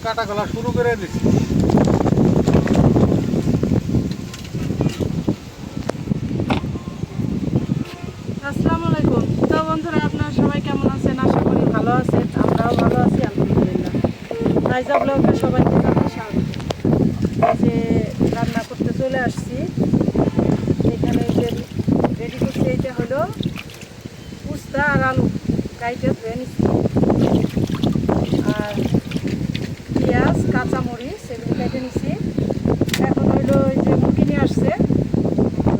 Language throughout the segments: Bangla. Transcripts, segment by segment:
কাটা গলা শুরু করে দিচ্ছি। আসসালামু আলাইকুম। তো বন্ধুরা, আপনারা সবাই কেমন আছেন? আশা করি ভালো আছেন। আমরাও ভালো আছি, আলহামদুলিল্লাহ। রাইজা ব্লগে সবাইকে জানাই স্বাগত। এই যে রান্না করতে চলে আসছি, এখানে যে রেডি করছি, এটা হলো উস্তা আর আলু কাইটে ধুয়ে নিচ্ছি, আর পেঁয়াজ কাঁচামরিচ এগুলো কেটে নিচ্ছি। এখন হইলো ওই যে মুরগি নিয়ে আসছে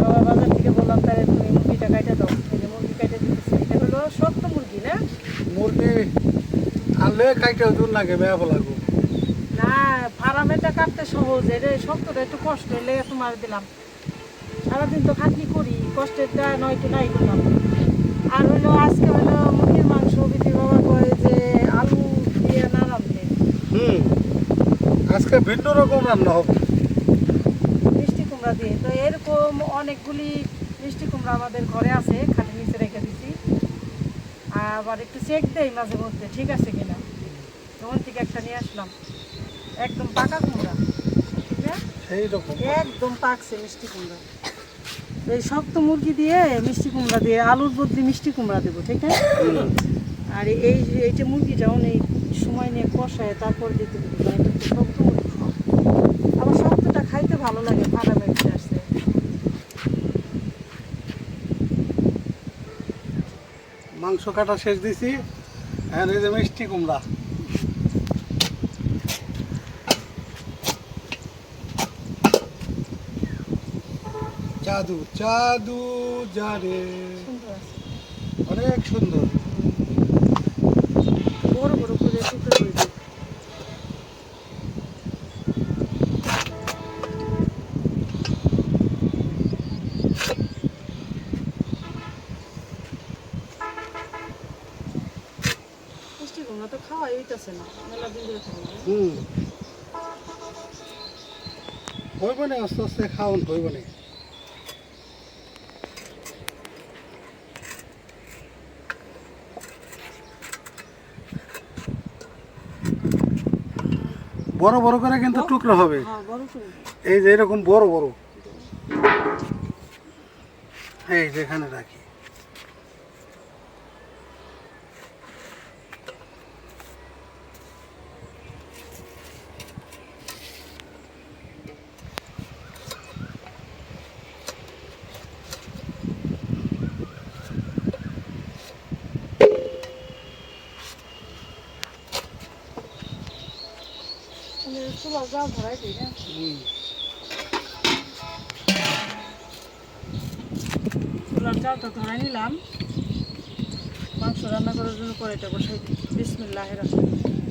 বাবা বাজার থেকে, বললাম তাহলে তুমি মুরগিটা কাটে দাও। এই যে মুরগি কাটে দিতেছি। এটা হলো শক্ত মুরগি না? মুরগি আনলে কাইটে দূর লাগে, বেয়া লাগবো না, ফার্মেটা কাটতে সহজ, এটা শক্তটা একটু কষ্ট হলে তোমার দিলাম। সারাদিন তো খাটনি করি, কষ্টেরটা নয়তো নাই করলাম। আর হইলো আজকে হইলো মুরগির মাংস, বিটি বাবা কয় যে আলু দিয়ে না রাঁধতে, আজকে ভিন্ন রকম রান্না হবে। মিষ্টি কুমড়া দিয়ে। তো এরকম অনেকগুলি মিষ্টি কুমড়া আমাদের ঘরে আছে, খালি নিচে রেখে দিছি। আবার একটু চেক দেই মাঝে মধ্যে ঠিক আছে কিনা। তখন থেকে একটা নিয়ে আসলাম, একদম পাকা কুমড়া, ঠিক না? সেই রকম একদম পাকছে মিষ্টি কুমড়া। এই শক্ত মুরগি দিয়ে মিষ্টি কুমড়া দিয়ে আলুর বদলি মিষ্টি কুমড়া দেবো, ঠিক আছে? আর এইটা মুরগিটা অনেক সময় নিয়ে কষায় তারপর দিতে হবে, কারণ এটা একটু শক্ত মুরগি। আবার শক্তটা খাইতে ভালো লাগে, ফাটা বেরিয়ে আসছে। মাংস কাটা শেষ দিছি। এখন এই যে মিষ্টি কুমড়া, জাদু জাদু জারে, সুন্দর আছে, অনেক সুন্দর। বড় বড় করে টুকরো করে দিই। মিষ্টি কুমড়া তো খাওয়াই হইতেছে না, মেলা দিন ধরে খাই না। হইব না, আস্তে আস্তে খাওয়ান হইব না। বড় বড় করে কিন্তু টুকরো হবে, হ্যাঁ, বড় করে। এই যে এরকম বড় বড়, এই যেখানে রাখি। চুলা জাল ধরাই দিই না। চুলার জালটা ধরাই নিলাম, মাংস রান্না করার জন্য কড়াইটা বসাই দিই। বিসমিল্লাহির রহমানির রহিম।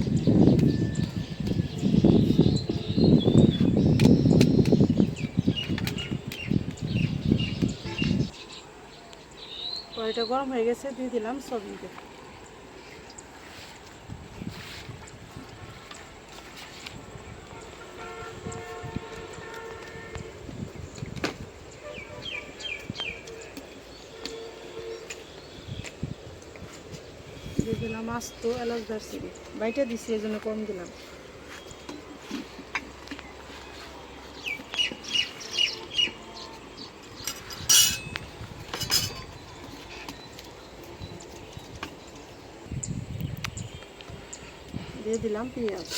কড়াইটা গরম হয়ে গেছে, দিয়ে দিলাম সবজিটা। দিয়ে দিলাম আস্ত এলাচ দারচিনি, বাইটা দিছি এই জন্য কম দিলাম। দিয়ে দিলাম পেঁয়াজ,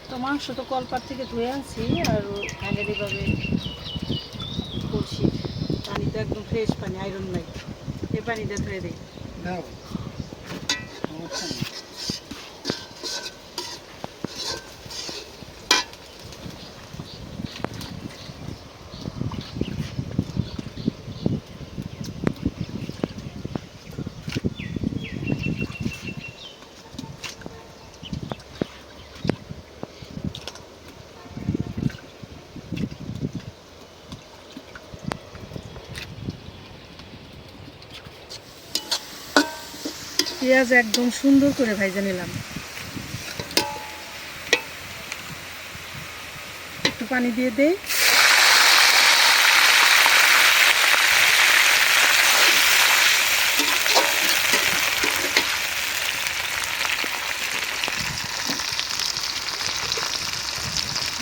তো মাংস তো কলপার থেকে ধুয়ে আনছি, আর ফাইনালি ভাবে করছি। পানি তো একদম ফ্রেশ পানি, আয়রন নাই, এই পানিটা ধুয়ে দিই। দাও, সমস্যা নেই। পেঁয়াজ একদম সুন্দর করে ভাজা নিলাম। একটু পানি দিয়ে দেই।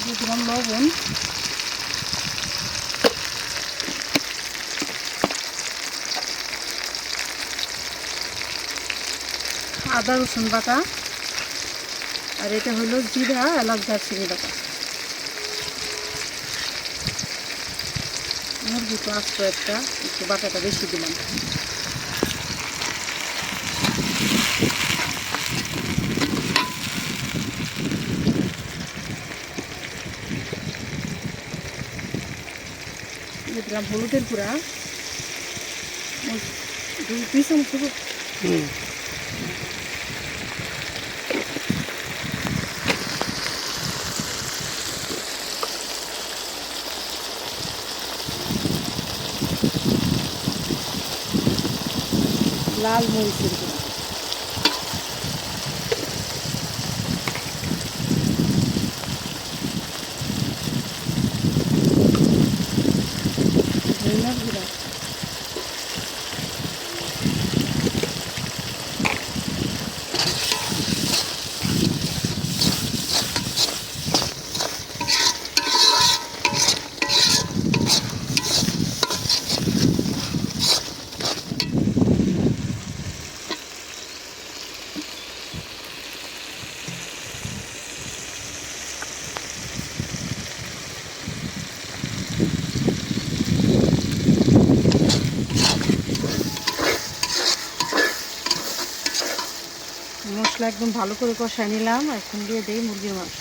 দিয়ে দিলাম লবণ। আদা রসুন বাটা, আর এটা হলো জিরা এলাচ দারচিনি বাটা। মুরগি তো আস্ত একটা, একটু বাটাটা বেশি দিলাম। দিলাম হলুদের গুঁড়া 2 চামচ দেবো। লাল মরিচের গুঁড়া, ধনিয়ার গুঁড়া, মশলা একদম ভালো করে কষায় নিলাম। এখন দিয়ে দেই মুরগির মাংস।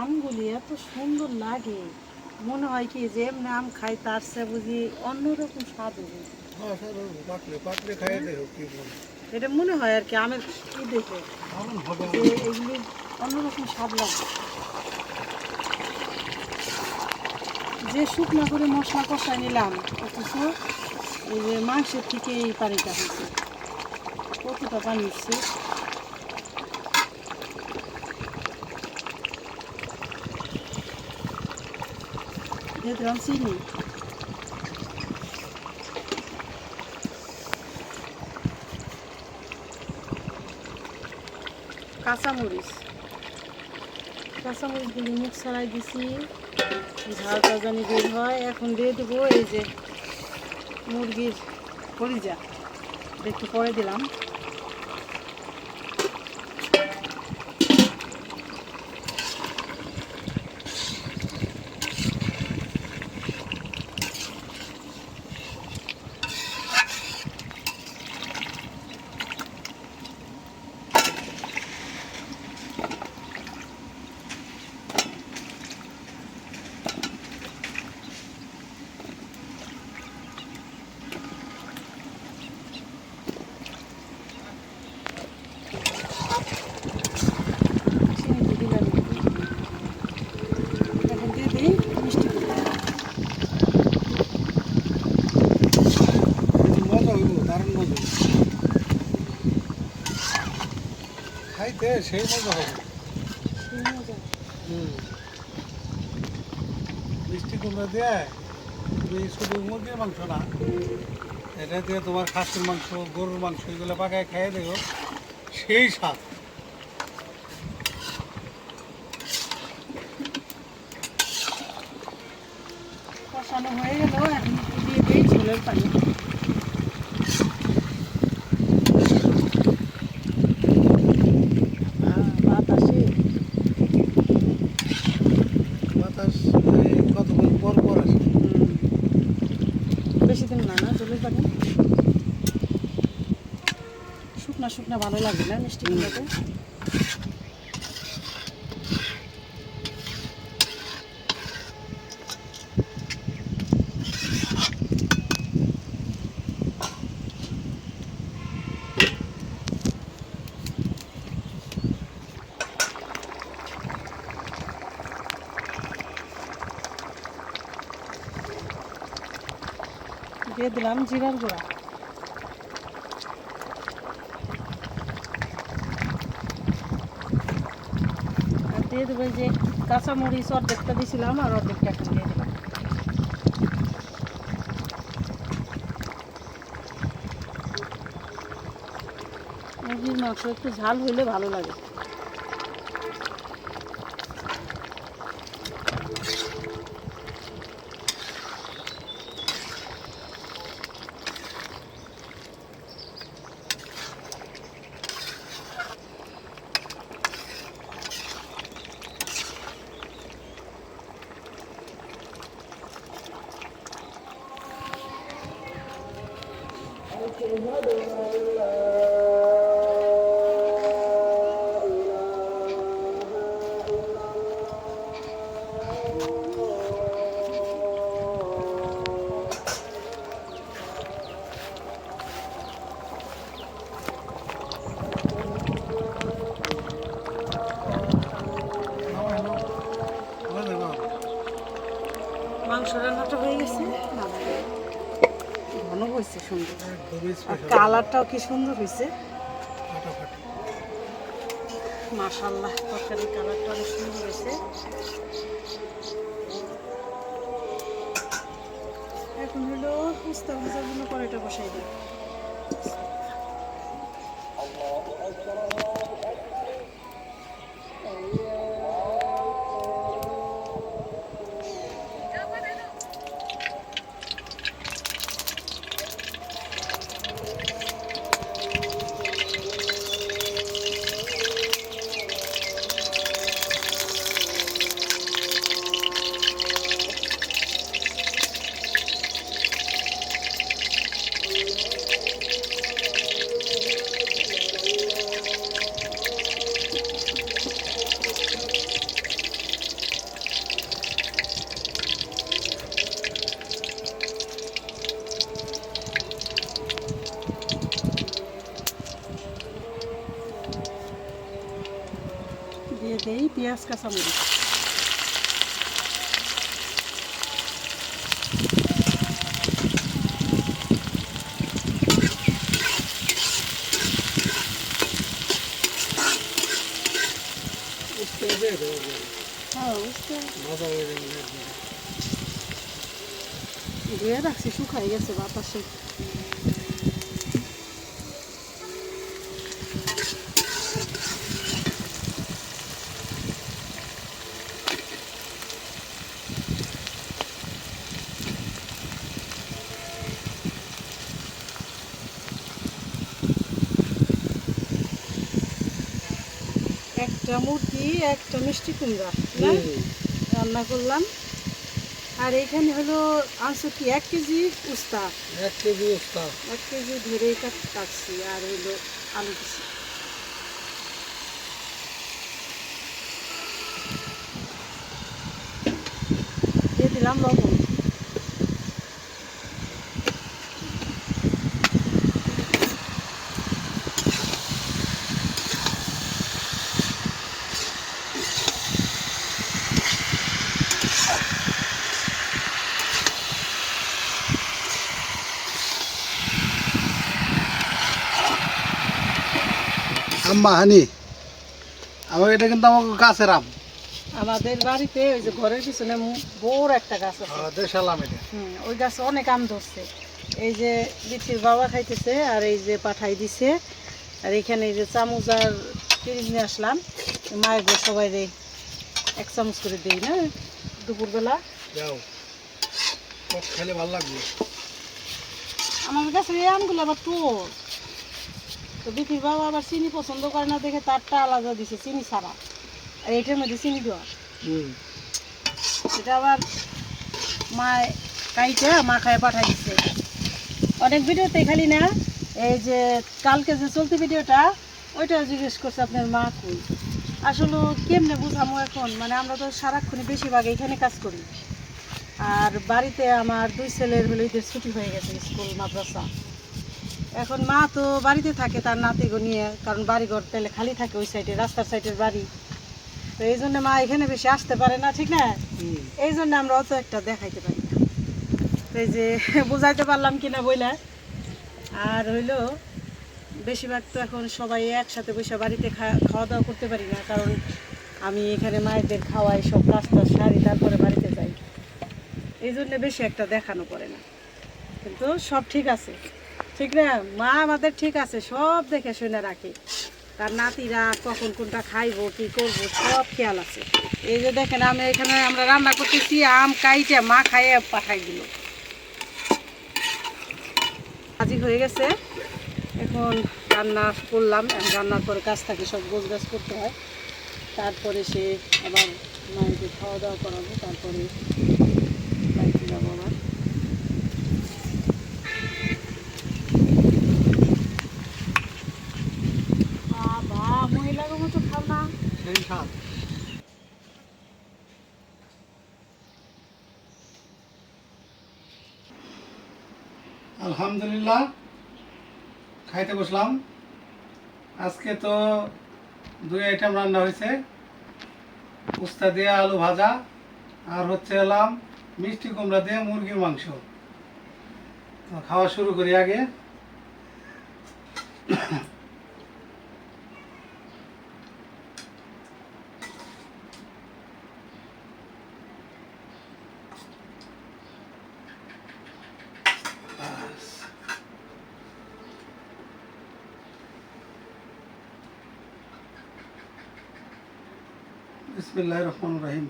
আমগুলি এত সুন্দর লাগে, মনে হয় কি যে এমনি আম খাই তার চেয়ে বুঝি অন্যরকম স্বাদ হবে। এটা মনে হয় আর কি আমের কি দেখে যে এগুলি অন্যরকম স্বাদ লাগে। যে শুকনো করে মশলা কষায় নিলাম, অথচ এই যে মাংসের থেকে এই পানিটা হয়েছে। কতটা পানি হচ্ছে, দিয়ে দিলাম চিনি, কাঁচামরিচ। কাঁচামরিচগুলি মুখ ছাড়াই দিছি, ঝালটা জানি বের হয়। এখন দিয়ে দেবো এই যে মুরগির কলিজা, একটু পরে দিলাম। খাইতে সেই মজা হবে। সেই মজা। হুম, মিষ্টি কুমড়া দিয়ে তুমি শুধু মুরগির মাংস না, এটা দিয়ে তোমার খাসির মাংস, গরুর মাংস এগুলো পাকায় খেয়ে দেখো, সেই স্বাদ। কষানো হয়ে গেল, এখন একটু দিয়ে দিই ঝোলের পানি। বাতাসে বাতাস এই কতক্ষণ পর পর আসে। বেশি দিন না না ঝোলের পানি। শুকনা শুকনা ভালো লাগে না মিষ্টি কুমড়াতে। দিয়ে দিলাম জিরার গুঁড়া। আর দিয়ে দেবো যে কাঁচামরিচ অর্ধেকটা দিয়েছিলাম আর অর্ধেকটা এখন দিয়ে দিলাম। মুরগির মাংস একটু ঝাল হইলে ভালো লাগে। মাংস রান্নাটা হয়ে গেছে, ঘন হয়েছে সুন্দর, আর কালারটাও কি সুন্দর হয়েছে। মাশাআল্লাহ, তরকারির কালারটা অনেক সুন্দর হয়েছে। এখন হলো উস্তা ভাজার জন্য কড়াইটা বসাই দিই। দিয়ে দেই পেঁয়াজ কাঁচামরিচ। হ্যাঁ, ধুয়ে রাখছি, শুকাই গেছে বাতাসে। একটা মুরগি, একটা মিষ্টি কুমড়া না রান্না করলাম। আর এইখানে হলো আনছো কি 1 কেজি উস্তা, 1 কেজি উস্তা, 1 কেজি ধরেই কাটছি। আর হইলো আলু দিছি। দিয়ে দিলাম লবণ। আম্মা হানি আবার এটা কিন্তু আমার গাছের আম। আমাদের বাড়িতে ওই যে ঘরের পিছনে বড় একটা গাছ আছে। দেশাল আম এটা। ওই গাছে অনেক আম ধরছে। এই যে বিথির বাবা খাইতেছে, আর এই যে পাঠাই দিছে, আর এখানে এই যে চামচ আর পিরিচ নিয়ে আসলাম। মায়ের ঘর সবাই রে এক চামচ করে দিই না দুপুরবেলা। যাও টক খেলে ভালো লাগবে। আমাদের কাছে এই আমগুলো আবার টোর, তো বিথির বাবা আবার চিনি পছন্দ করে না দেখে তারটা আলাদা দিছে চিনি ছাড়া, আর এটার মধ্যে চিনি দেওয়া। এটা আবার মায় কাইটা মা খায় পাঠাই দিচ্ছে। অনেক ভিডিওতে খালি না, এই যে কালকে যে চলতি ভিডিওটা ওইটা জিজ্ঞেস করছে আপনার মা কই। আসলে কেমনে বুঝামো এখন, মানে আমরা তো সারাক্ষণই বেশিরভাগ এখানে কাজ করি, আর বাড়িতে আমার 2 ছেলের হলে ঈদের ছুটি হয়ে গেছে স্কুল মাদ্রাসা। এখন মা তো বাড়িতে থাকে তার নাতিগো নিয়ে, কারণ বাড়িঘর তাহলে খালি থাকে ওই সাইডে, রাস্তার সাইডের বাড়ি। তো এই জন্য মা এখানে বেশি আসতে পারে না, ঠিক না? এই জন্য আমরা অত একটা দেখাইতে পারি না। তো এই যে বুঝাইতে পারলাম কিনা বইলা। আর হইলো বেশিরভাগ তো এখন সবাই একসাথে বসে বাড়িতে খাওয়া দাওয়া করতে পারি না, কারণ আমি এখানে মায়েদের খাওয়াই, সব কাজটা সারি, তারপরে বাড়িতে যাই। এই জন্য বেশি একটা দেখানো পড়ে না, কিন্তু সব ঠিক আছে, ঠিক না? মা আমাদের ঠিক আছে, সব দেখে শুনে রাখে, তার নাতিরা কখন কোনটা খাইবো কি করবো সব খেয়াল আছে। এই যে দেখেন আমি এখানে আমরা রান্না করতেছি, আম কাইটে মা খাইয়ে পাঠাই দিল। ভাজি হয়ে গেছে, এখন রান্না করলাম। রান্নার পরে কাজ থাকে, সব গোছ গাছ করতে হয়, তারপরে সে আবার মায়েদের খাওয়া দাওয়া করাবো, তারপরে বাড়িতে যাবো আবার। বাবা মহিলার মতো খাও না, সেই স্বাদ। আলহামদুলিল্লাহ খাইতে বসলাম। আজকে তো 2 আইটেম রান্না হয়েছে, উস্তা দিয়ে আলু ভাজা, আর হচ্ছে এলাম মিষ্টি কুমড়া দিয়ে মুরগির মাংস। তো খাওয়া শুরু করি আগে। বিসমিল্লাহির রহমানির রহিম।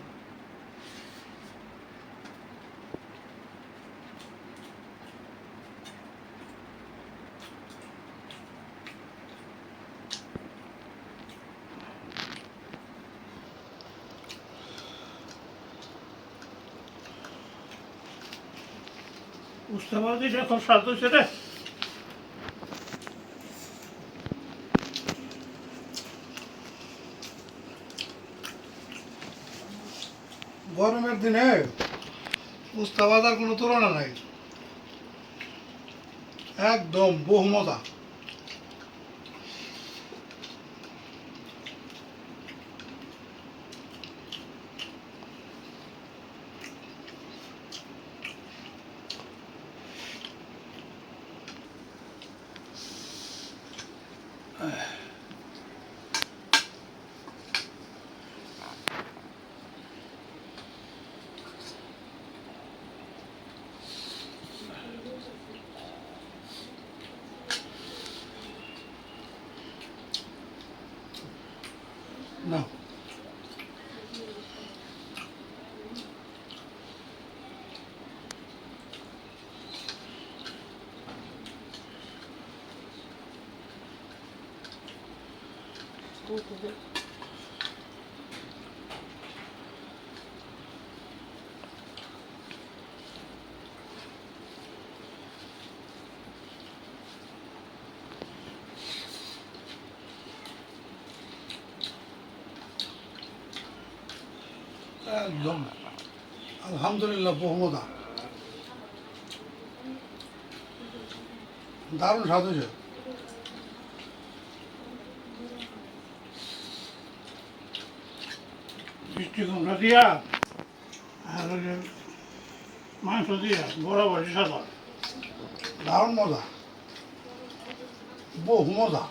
বুঝতে পারছিস এখন স্বাদ হচ্ছে রে। গরমের দিনে উস্তা ভাজার কোনো তুলনা নাই, একদম বহু মজা। না একদম আলহামদুলিল্লাহ বহু মজা, দারুণ স্বাদ হয়েছে। মিষ্টি কুমড়া দিয়া আর ওই যে মাংস দিয়া বরাবর স্বাদ হয়। দারুণ মজা, বহু মজা।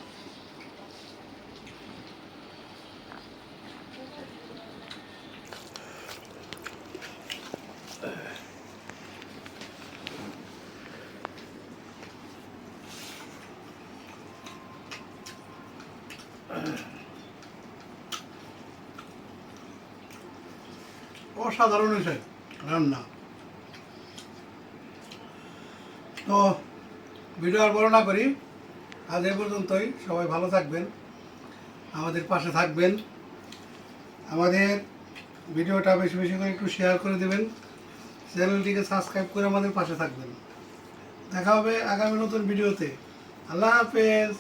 অসাধারণ হয়েছে রান্না। তো ভিডিও আর বড় না করি, আজ এই পর্যন্তই। সবাই ভালো থাকবেন, আমাদের পাশে থাকবেন, আমাদের ভিডিওটা বেশি বেশি করে একটু শেয়ার করে দেবেন, চ্যানেলটিকে সাবস্ক্রাইব করে আমাদের পাশে থাকবেন। দেখা হবে আগামী নতুন ভিডিওতে। আল্লাহ হাফেজ।